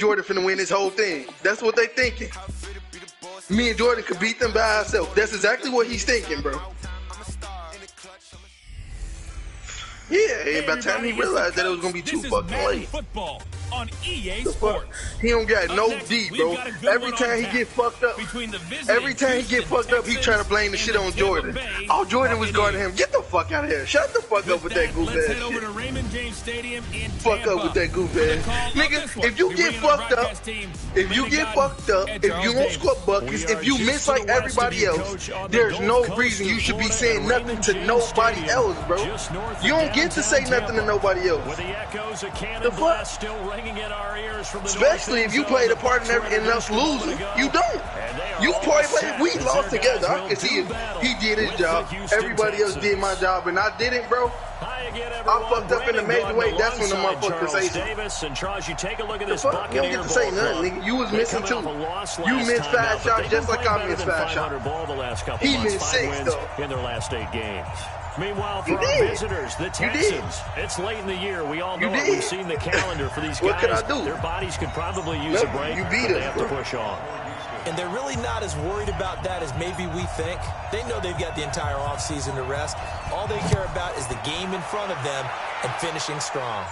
Jordan finna win this whole thing. That's what they thinking. Me and Jordan could beat them by ourselves. That's exactly what he's thinking, bro. Yeah, and by the time he realized that it was gonna be too fucking late. Football on EA Sports. He don't got no D, bro. Every time he get fucked up, he trying to blame the shit on Jordan. Oh, Jordan was guarding him. Get the fuck out of here. Shut the fuck up with that goof ass shit. Fuck up with that goof ass. Nigga, if you get fucked up, if you don't score buckets, if you miss like everybody else, there's no reason you should be saying nothing to nobody else, bro. You don't get to say nothing to nobody else. The fuck? Especially if you played a part in us losing. You don't. You played, we lost together. I can see it. He did his job. Everybody else did my job, and I didn't, bro. I fucked up in a major way. That's when the motherfucker say something. The fuck? You don't get to say nothing, nigga. You was missing too. You missed 5 shots just like I missed 5 shots. He missed 6 though. In their last 8 games. Meanwhile, for our visitors, the Texans, it's late in the year. We all know it. We've seen the calendar for these guys. What can I do? Their bodies could probably use a break, but they have to push on. And they're really not as worried about that as maybe we think. They know they've got the entire offseason to rest. All they care about is the game in front of them and finishing strong.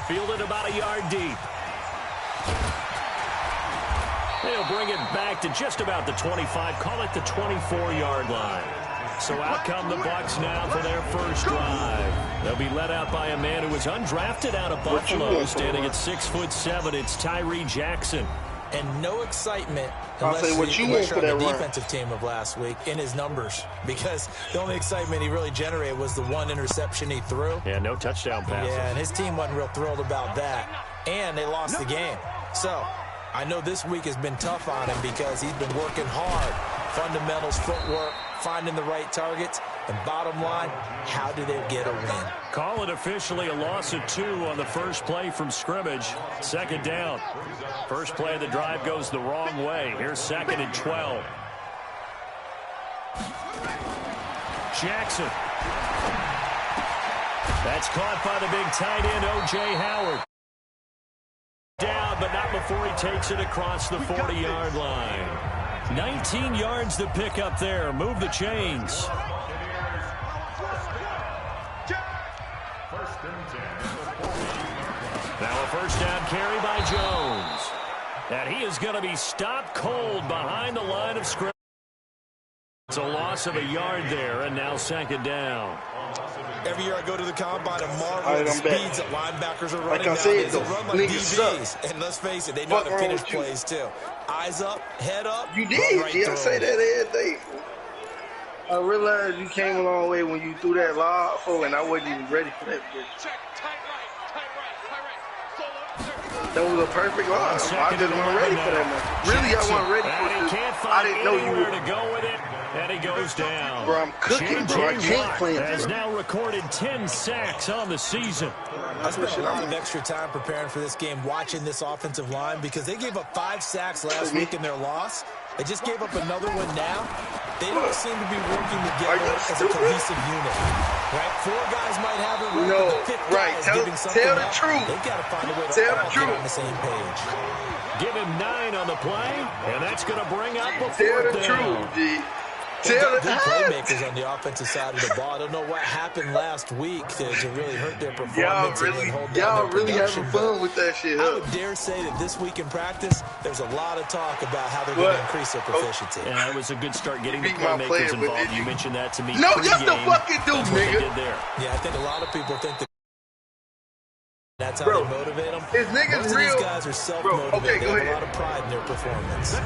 Fielded about a yard deep. They'll bring it back to just about the 25. Call it the 24-yard line. So out come the Bucs now for their first drive. They'll be led out by a man who was undrafted out of Buffalo, standing at 6'7". It's Tyree Jackson. And no excitement unless you look at the defensive team of last week in his numbers, because the only excitement he really generated was the 1 interception he threw. Yeah, no touchdown passes. Yeah, and his team wasn't real thrilled about that. And they lost the game. So I know this week has been tough on him because he's been working hard. Fundamentals, footwork, finding the right targets, and bottom line, how do they get a win? Call it officially a loss of 2 on the first play from scrimmage. Second down. First play of the drive goes the wrong way. Here's 2nd and 12. Jackson. That's caught by the big tight end, O.J. Howard. Down, but not before he takes it across the 40-yard line. 19 yards to pick up there. Move the chains. Now a first down carry by Jones. And he is going to be stopped cold behind the line of scrimmage. It's a loss of a yard there, and now 2nd down. Every year I go to the combine and marvel at the speeds that linebackers are running nowadays. They run like DBs. And let's face it, they know how to finish plays too. Eyes up, head up. You did. Yeah, I say that every day. I realized you came a long way when you threw that lob forward, and I wasn't even ready for that bitch. That was a perfect lob. I just wasn't ready for that. Really, I wasn't ready for this. I didn't know you were to go with it. And he goes down. Bro, I'm cooking, bro. I can't play him. Has now recorded 10 sacks on the season. I spent a lot of extra time preparing for this game, watching this offensive line, because they gave up 5 sacks last week in their loss. They just gave up another one now. They don't seem to be working together as a cohesive unit. Right? 4 guys might have it. No, the 5th guy is giving something tell the up. truth. They've got to find a way to all get on the same page. Give him 9 on the play, and that's going to bring up a 4th down. Tell the truth, G. They've got good playmakers on the offensive side of the ball. I don't know what happened last week to really hurt their performance. Y'all really having fun with that shit. I would dare say that this week in practice, there's a lot of talk about how they're going to increase their proficiency. Yeah, it was a good start getting the playmakers involved. You mentioned that to me. No, yes, the fucking do, nigga. Yeah, I think a lot of people think that that's how they motivate them. His niggas Most real. Of these guys are self-motivated. They have a lot of pride in their performance.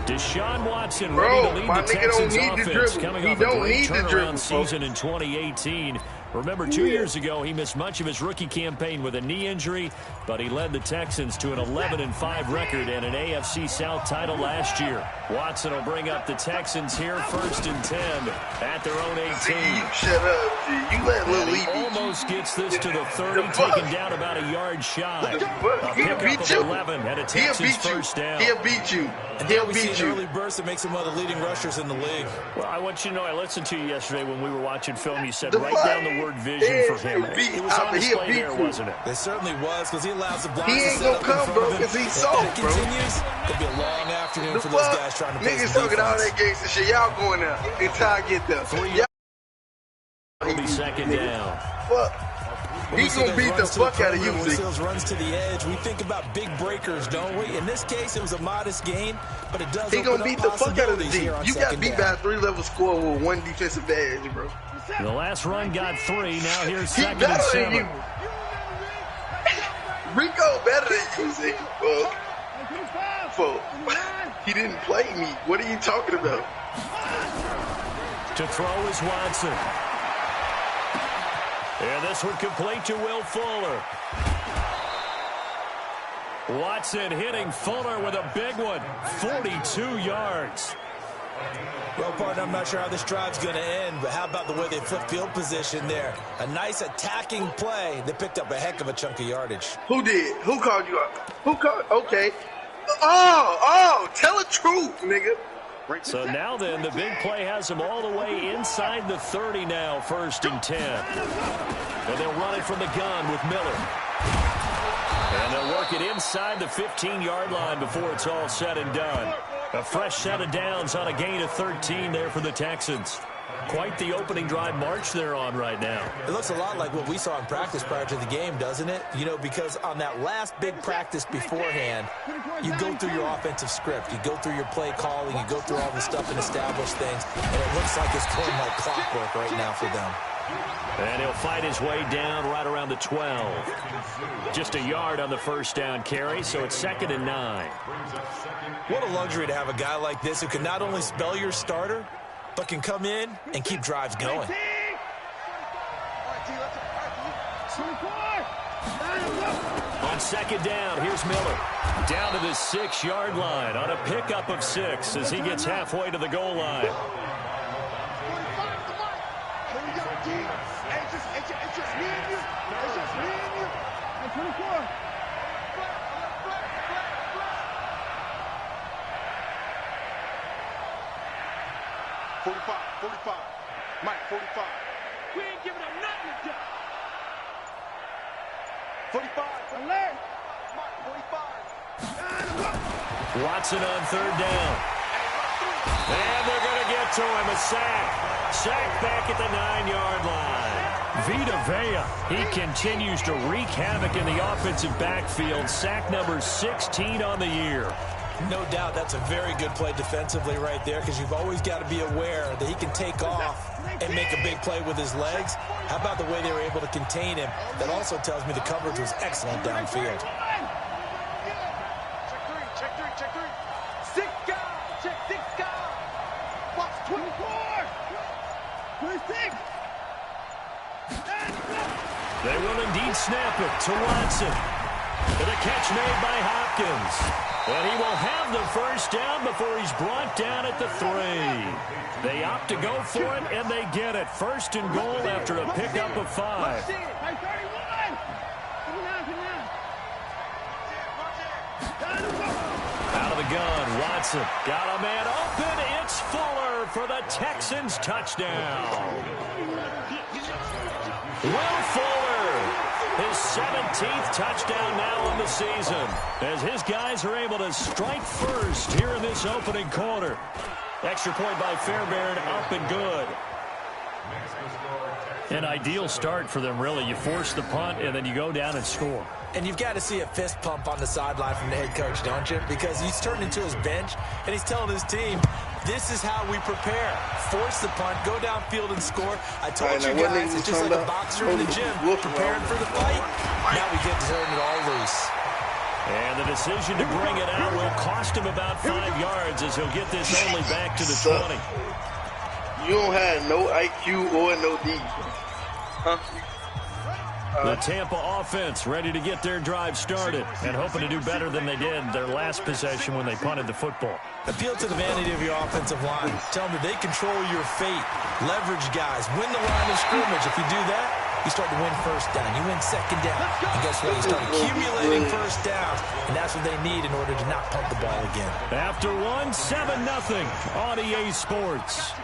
Deshaun Watson ready to lead the Texans offense, coming off a great turnaround season in 2018. Remember, 2 years ago, he missed much of his rookie campaign with a knee injury, but he led the Texans to an 11-5 record and an AFC South title last year. Watson will bring up the Texans here, 1st and 10 at their own 18. Shut up, G. You let Lil Lee beat you. Almost gets this to the 30, taken down about a yard shy. A pickup of 11 at a Texans first down. He'll beat you. He'll beat you. An early burst that makes him one of the leading rushers in the league. Well, I want you to know, I listened to you yesterday when we were watching film. You said write down the word vision for him. It was on display there, wasn't it? It certainly was, because he allows the blocks to set up in front of him. He ain't gonna come, bro, because he's soft, bro. Continues, could be a long afternoon for those guys trying to play niggas talking all that gangster shit. Y'all going there until I get there. It'll be second down. Fuck. He's going to beat the fuck out of you, Zeke. Runs to the edge. We think about big breakers, don't we? In this case, it was a modest game, but it does He's going to beat the fuck out of the Zeke. You got beat by a 3-level score with 1 defensive edge, bro. The last run got 3. Now here's second and 7. You. Rico better than you, Zeke. He didn't play me. What are you talking about? To throw is Watson. And this one complete to Will Fuller. Watson hitting Fuller with a big one. 42 yards. Well, partner, I'm not sure how this drive's going to end, but how about the way they flip field position there? A nice attacking play. They picked up a heck of a chunk of yardage. Who did? Who called you out? Who called? Okay. Oh, tell the truth, nigga. So now then, the big play has them all the way inside the 30 now, 1st and 10. And they'll run it from the gun with Miller. And they'll work it inside the 15-yard line before it's all said and done. A fresh set of downs on a gain of 13 there for the Texans. Quite the opening drive march they're on right now. It looks a lot like what we saw in practice prior to the game, doesn't it? You know, because on that last big practice beforehand, you go through your offensive script. You go through your play calling. You go through all the stuff and establish things. And it looks like it's going like clockwork right now for them. And he'll fight his way down right around the 12. Just a yard on the first down carry, so it's 2nd and 9. What a luxury to have a guy like this who can not only spell your starter, but can come in and keep drives going. On 2nd down, here's Miller. Down to the 6-yard line on a pickup of 6 as he gets halfway to the goal line. Mike, 45. We ain't giving him nothing to 45. Alert. Mike, 45. Watson on 3rd down. And they're going to get to him. A sack. Sack back at the 9-yard line. Vita Vea, he continues to wreak havoc in the offensive backfield. Sack number 16 on the year. No doubt that's a very good play defensively right there, because you've always got to be aware that he can take off and make a big play with his legs. How about the way they were able to contain him? That also tells me the coverage was excellent downfield. Check 3. 6 guys. Check 6 guys. Watch 24. 26. They will indeed snap it to Watson. And a catch made by Hopkins. And he will have the first down before he's brought down at the 3. They opt to go for it, and they get it. 1st and goal after a pickup of 5. Out of the gun, Watson got a man open. It's Fuller for the Texans touchdown. Will Fuller, his 17th touchdown now on the season, as his guys are able to strike first here in this opening quarter. Extra point by Fairbairn, up and good. An ideal start for them, really. You force the punt, and then you go down and score. And you've got to see a fist pump on the sideline from the head coach, don't you? Because he's turned into his bench, and he's telling his team, this is how we prepare. Force the punt, go downfield and score. I told you guys, it's just like a boxer in the gym, preparing for the fight. Now we get to turn it all loose. And the decision to bring it out will cost him about 5 yards, as he'll get this only back to the 20. You don't have no IQ or no D. Huh? The Tampa offense ready to get their drive started and hoping to do better than they did their last possession when they punted the football. Appeal to the vanity of your offensive line. Tell them that they control your fate. Leverage guys. Win the line of scrimmage. If you do that, you start to win first down. You win second down. And guess what? You start accumulating first downs. And that's what they need in order to not punt the ball again. After one, 7-0 on EA Sports.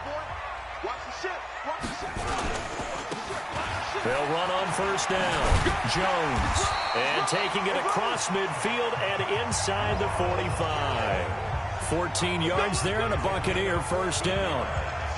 They'll run on first down. Jones. And taking it across midfield and inside the 45. 14 yards there and a Buccaneer first down.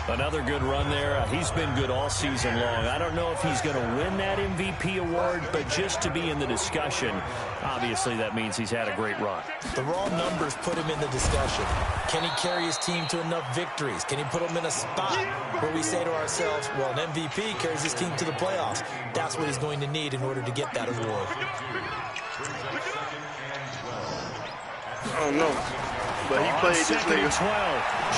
Another good run there. He's been good all season long. I don't know if he's going to win that MVP award, but just to be in the discussion, obviously that means he's had a great run. The raw numbers put him in the discussion. Can he carry his team to enough victories? Can he put them in a spot where we say to ourselves, well, an MVP carries his team to the playoffs. That's what he's going to need in order to get that award. I don't know. But he played this nigga 12.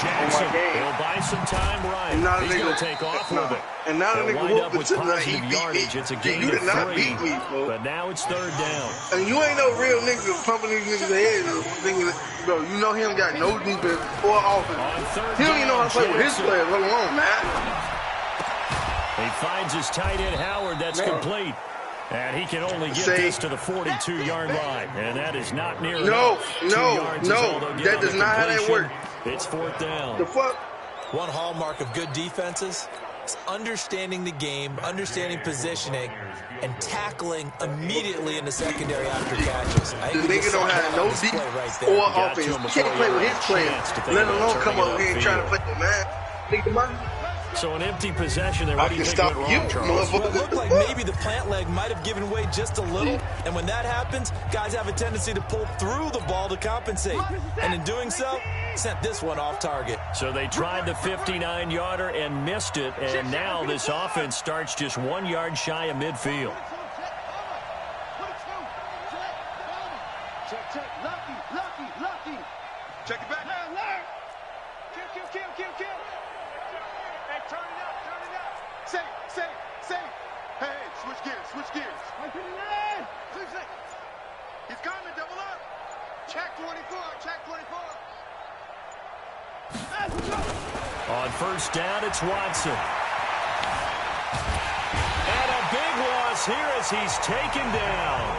Jackson will buy some time right. He's going to take off with it. And now the nigga whooped with positive yardage. It's a gain you of did not 3, beat me, bro. But now it's third down. And you ain't no real nigga pumping these niggas' heads. Bro, you know him got no defense or offense. He don't even know how to play with his players, let alone, man. He finds his tight end, Howard. That's complete. And he can only get this to the 42-yard line. And that is not near enough. No. That does not how that work. It's fourth down. The fuck? One hallmark of good defenses is understanding the game, understanding positioning, and tackling immediately in the secondary after catches. The nigga don't have no defense or offense. He can't play with his players, let alone come up here and try to play the man. Nigga, man. So an empty possession there. What do you think went wrong, Charles? Well, it looked like maybe the plant leg might have given way just a little. And when that happens, guys have a tendency to pull through the ball to compensate. And in doing so, sent this one off target. So they tried the 59-yarder and missed it. And now this offense starts just 1 yard shy of midfield. Lucky. Check it back. Kill. Hey, turn it up. Say. Hey, switch gears. He's coming, double up. Check 24. On first down, it's Watson. And a big loss here as he's taken down.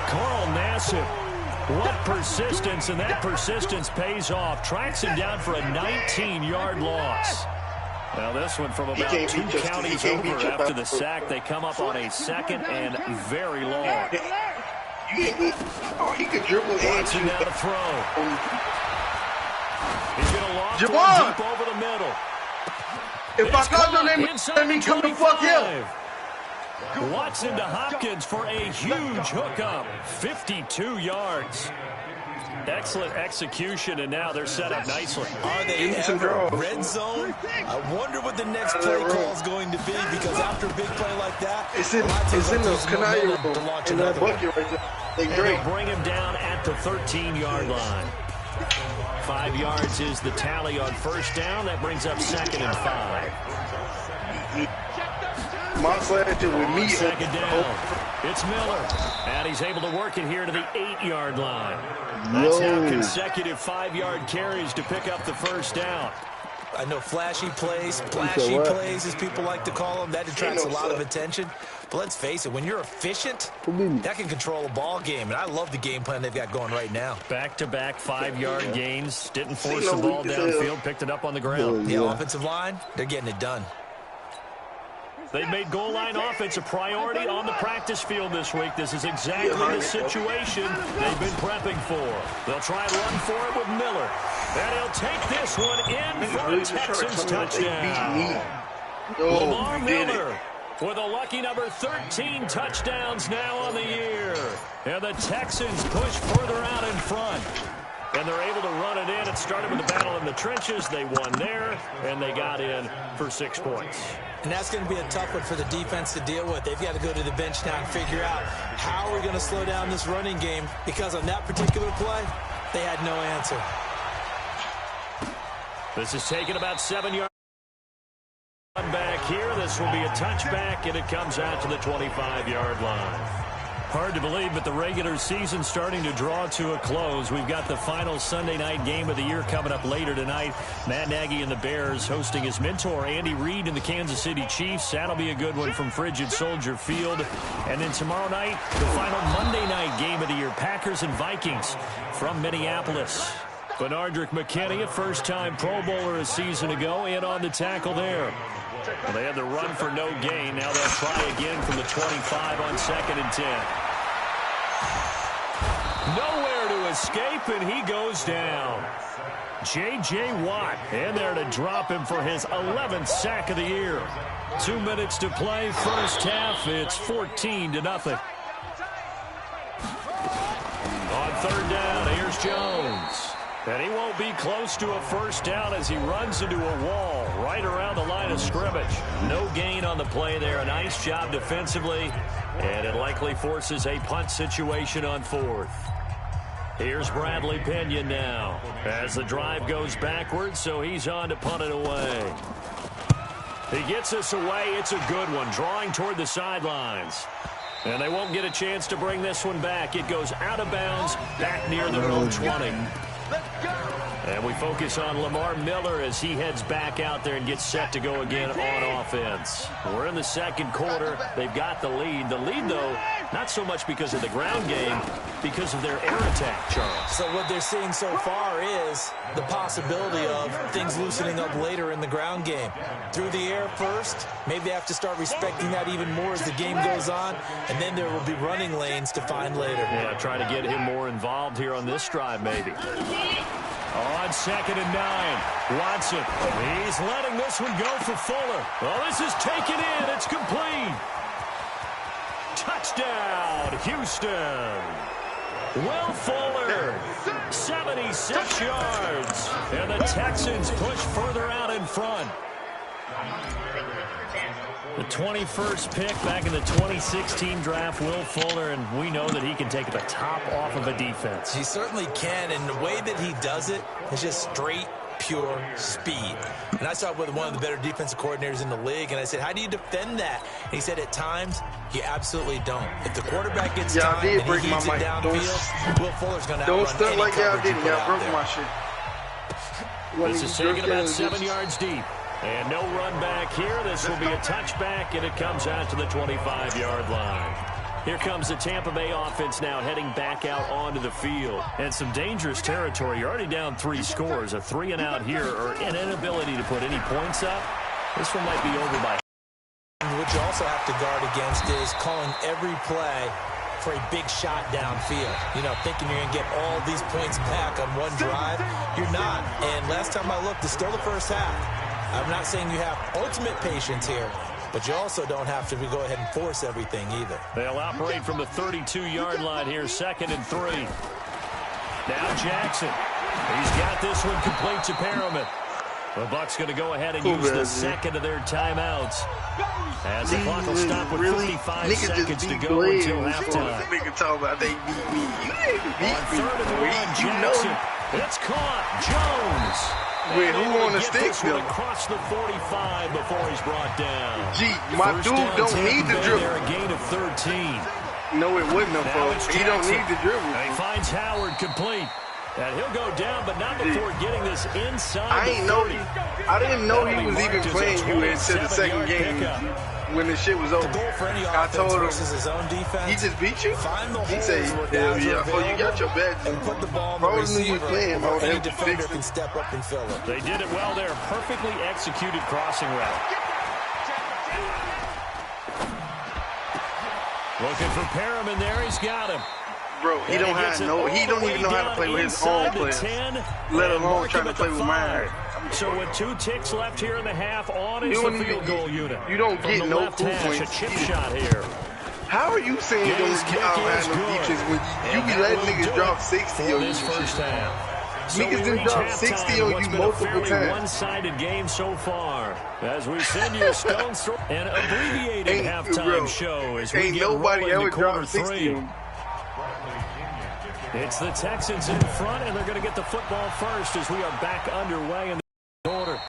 Carl Nassib. What persistence, and that persistence pays off. Tracks him down for a 19-yard loss. Now this one from about 2 counties over after the sack. They come up on a second and very long. He could dribble. Watson down to throw. He's going to lob deep over the middle. If I got no name, let me come to fuck him. Watson to Hopkins for a huge hookup. 52 yards. Excellent execution, and now they're set up nicely. Are they ever red zone? I wonder what the next play call is going to be, because after a big play like that, it's in the Canary in that bucket right there. They'll bring him down at the 13-yard line. 5 yards is the tally on first down. That brings up second and 5. With me. Second down. It's Miller. And he's able to work it here to the 8-yard line. That's now consecutive 5-yard carries to pick up the first down. I know flashy plays, splashy plays, as people like to call them. That attracts a lot of attention. But let's face it, when you're efficient, that can control a ball game. And I love the game plan they've got going right now. Back-to-back 5-yard gains. Didn't force the ball downfield. Picked it up on the ground. The offensive line, they're getting it done. They've made goal line offense a priority on the practice field this week. This is exactly the situation they've been prepping for. They'll try and run for it with Miller. And he'll take this one in for a Texans touchdown. Lamar Miller with a lucky number 13 touchdowns now on the year. And the Texans push further out in front. And they're able to run it in. It started with a battle in the trenches. They won there, and they got in for 6 points. And that's going to be a tough one for the defense to deal with. They've got to go to the bench now and figure out how are we going to slow down this running game, because on that particular play, they had no answer. This is taken about 7 yards. Back here, this will be a touchback, and it comes out to the 25-yard line. Hard to believe, but the regular season starting to draw to a close. We've got the final Sunday night game of the year coming up later tonight. Matt Nagy and the Bears hosting his mentor, Andy Reid, and the Kansas City Chiefs. That'll be a good one from Frigid Soldier Field. And then tomorrow night, the final Monday night game of the year, Packers and Vikings from Minneapolis. Benardrick McKinney, a first-time Pro Bowler a season ago, in on the tackle there. Well, they had the run for no gain. Now they'll try again from the 25 on 2nd and 10. Nowhere to escape, and he goes down. J.J. Watt in there to drop him for his 11th sack of the year. 2 minutes to play, first half. It's 14-0. On 3rd down, here's Jones. And he won't be close to a first down as he runs into a wall right around the line of scrimmage. No gain on the play there. A nice job defensively. And it likely forces a punt situation on 4th. Here's Bradley Pinion now as the drive goes backwards, so he's on to punt it away. He gets us away. It's a good one, drawing toward the sidelines. And they won't get a chance to bring this one back. It goes out of bounds back near their own 20. And we focus on Lamar Miller as he heads back out there and gets set to go again on offense. We're in the second quarter. They've got the lead. The lead, though, not so much because of the ground game, because of their air attack, Charles. So what they're seeing so far is the possibility of things loosening up later in the ground game. Through the air first, maybe they have to start respecting that even more as the game goes on, and then there will be running lanes to find later. Yeah, try to get him more involved here on this drive, maybe. On 2nd and 9, Watson. He's letting this one go for Fuller. Well, this is taken in. It's complete. Touchdown, Houston. Will Fuller, 76 yards. And the Texans push further out in front. The 21st pick back in the 2016 draft, Will Fuller, and we know that he can take the top off of a defense. He certainly can, and the way that he does it is just straight, pure speed. And I saw it with one of the better defensive coordinators in the league, and I said, how do you defend that? And he said, at times, you absolutely don't. If the quarterback gets time and he heats it downfield, Will Fuller's going to outrun any coverage. Don't stunt like y'all did. Y'all broke my shit. This is taken about 7 yards deep. And no run back here. This will be a touchback, and it comes out to the 25-yard line. Here comes the Tampa Bay offense now heading back out onto the field. And some dangerous territory. You're already down 3 scores. A 3-and-out here, or an inability to put any points up. This one might be over by. What you also have to guard against is calling every play for a big shot downfield. You know, thinking you're going to get all these points back on one drive. You're not. And last time I looked, it's still the first half. I'm not saying you have ultimate patience here, but you also don't have to go ahead and force everything either. They'll operate from the 32-yard line here, 2nd and 3. Now Jackson. He's got this one complete to Perriman. The Bucs going to go ahead and use the second of their timeouts. As the clock will stop with 55 seconds to go until halftime. Nigga talk about they beat me. You didn't beat me. On 3rd and 1, Jackson. It's caught. Jones. Wait, who on the sticks though? Across the 45 before he's brought down. Gee, my dude don't need the dribble. There, a gain of 13. No, it wasn't no fault. He don't need the dribble. And he finds Howard complete. And he'll go down, but not before getting this inside. I didn't know he was even playing you until the second game. When the shit was over, I told him, his own defense, he just beat you? He said, yeah, oh, you got your badge. And put the ball in the receiver, playing, any defender can step up and fill it. They did it well there. Perfectly executed crossing route. Looking for Perriman there. He's got him. Bro, he don't even know how to play with his own players, let alone trying to play with mine. So with 2 ticks left here in the half, on is the field goal unit. You don't get no cool points. A chip shot here. How are you saying you don't have no defense when you be letting niggas drop 60 on you? First half. Niggas done dropped 60 on you multiple times. One-sided game so far. As we send you a stone's throw, an abbreviated halftime show as we get rolling to quarter 3. It's the Texans in front, and they're going to get the football first as we are back underway in the quarter.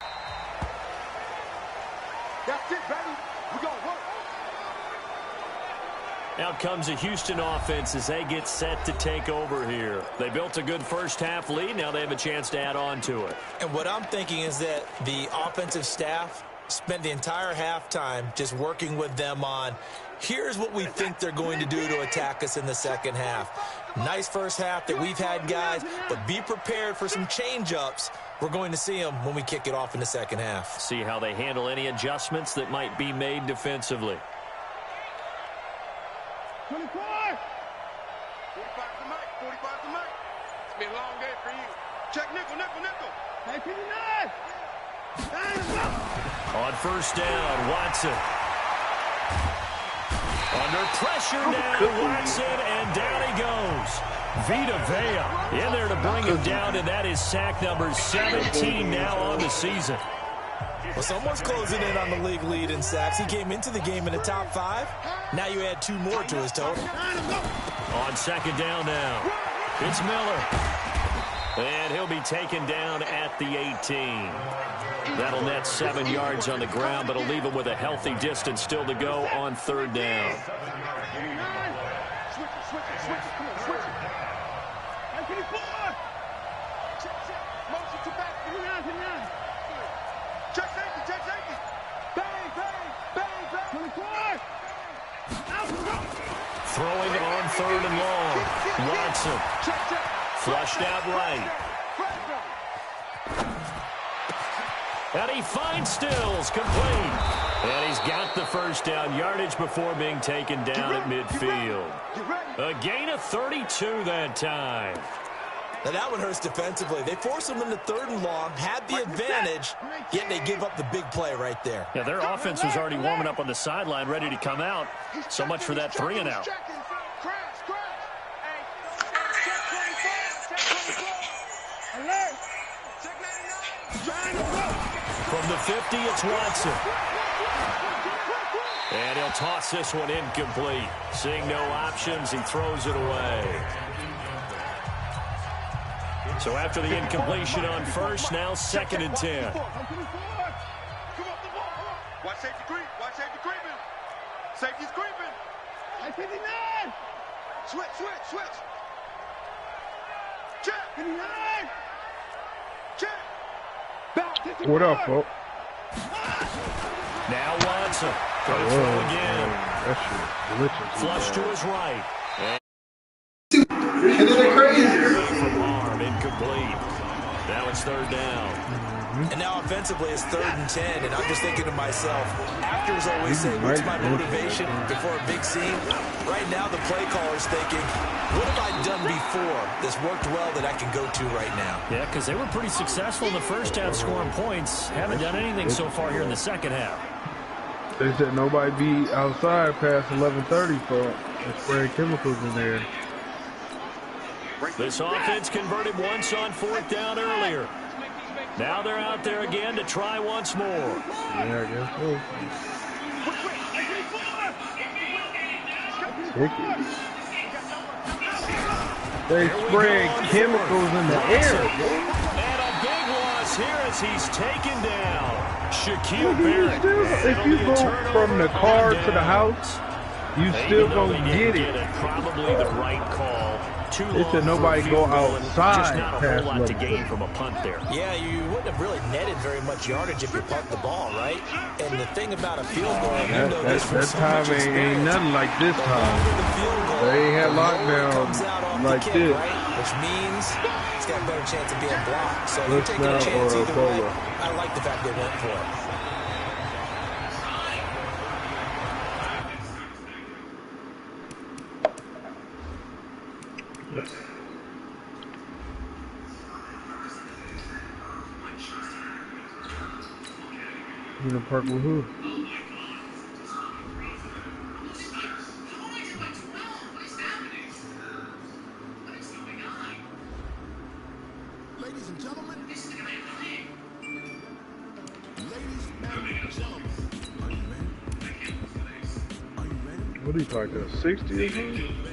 Out comes the Houston offense as they get set to take over here. They built a good first-half lead. Now they have a chance to add on to it. And what I'm thinking is that the offensive staff spent the entire halftime just working with them on, here's what we think they're going to do to attack us in the second half. Nice first half that we've had, guys, but be prepared for some change-ups. We're going to see them when we kick it off in the second half. See how they handle any adjustments that might be made defensively. 24! 45 to Mike, 45 to Mike. It's been a long day for you. Check nickel, nickel, nickel. Hey, 59! On first down, Watson. Under pressure now, Watson, and down he goes. Vita Vea in there to bring him down, and that is sack number 17 now on the season. Well, someone's closing in on the league lead in sacks. He came into the game in the top 5. Now you add 2 more to his total. On second down now, it's Miller. And he'll be taken down at the 18. That'll net 7 yards on the ground, but it'll leave him with a healthy distance still to go on third down. Throwing on third and long. Watson. Flushed out right. And he finds Stills, complete. And he's got the first down yardage before being taken down at midfield. A gain of 32 that time. Now that one hurts defensively. They force him into third and long, had the advantage, yet they give up the big play right there. Yeah, their offense was already warming up on the sideline, ready to come out. So much for that 3 and out. From the 50, it's Watson. And he'll toss this one incomplete. Seeing no options, he throws it away. So after the incompletion on first, now second and 10. Watch safety creep. Watch safety creeping. Safety's creeping. 59. Switch. Check. 59. Check. What up, folks? Now Watson. Gonna throw again. That shit glitches. Flush to his right. Isn't it crazy? From arm, incomplete. Now it's third down. And now offensively it's 3rd and 10, and I'm just thinking to myself, actors always say, what's my motivation before a big scene? Right now the play caller's thinking, what have I done before that's worked well that I can go to right now? Yeah, because they were pretty successful in the first half scoring points. Haven't done anything so far here in the second half. They said nobody be outside past 11:30 for spraying chemicals in there. This offense converted once on fourth down earlier. Now they're out there again to try once more. Yeah, I guess so. They spraying chemicals in the air. And a big loss here as he's taken down. Shaquille Barrett. If you go from the car to the house, you still gonna get it. Probably the right call. They said nobody go outside. Just not a whole lot to gain from a punt there. Yeah, you wouldn't have really netted very much yardage if you punt the ball, right? And the thing about a field goal, you know this that time ain't nothing like this time. They ain't had lockdown like this. Right? Which means it's got a better chance of being blocked. So you're taking a chance either way. I like the fact they went for it. You in the park with who? Ladies and gentlemen, What are you talking about? 60 or something?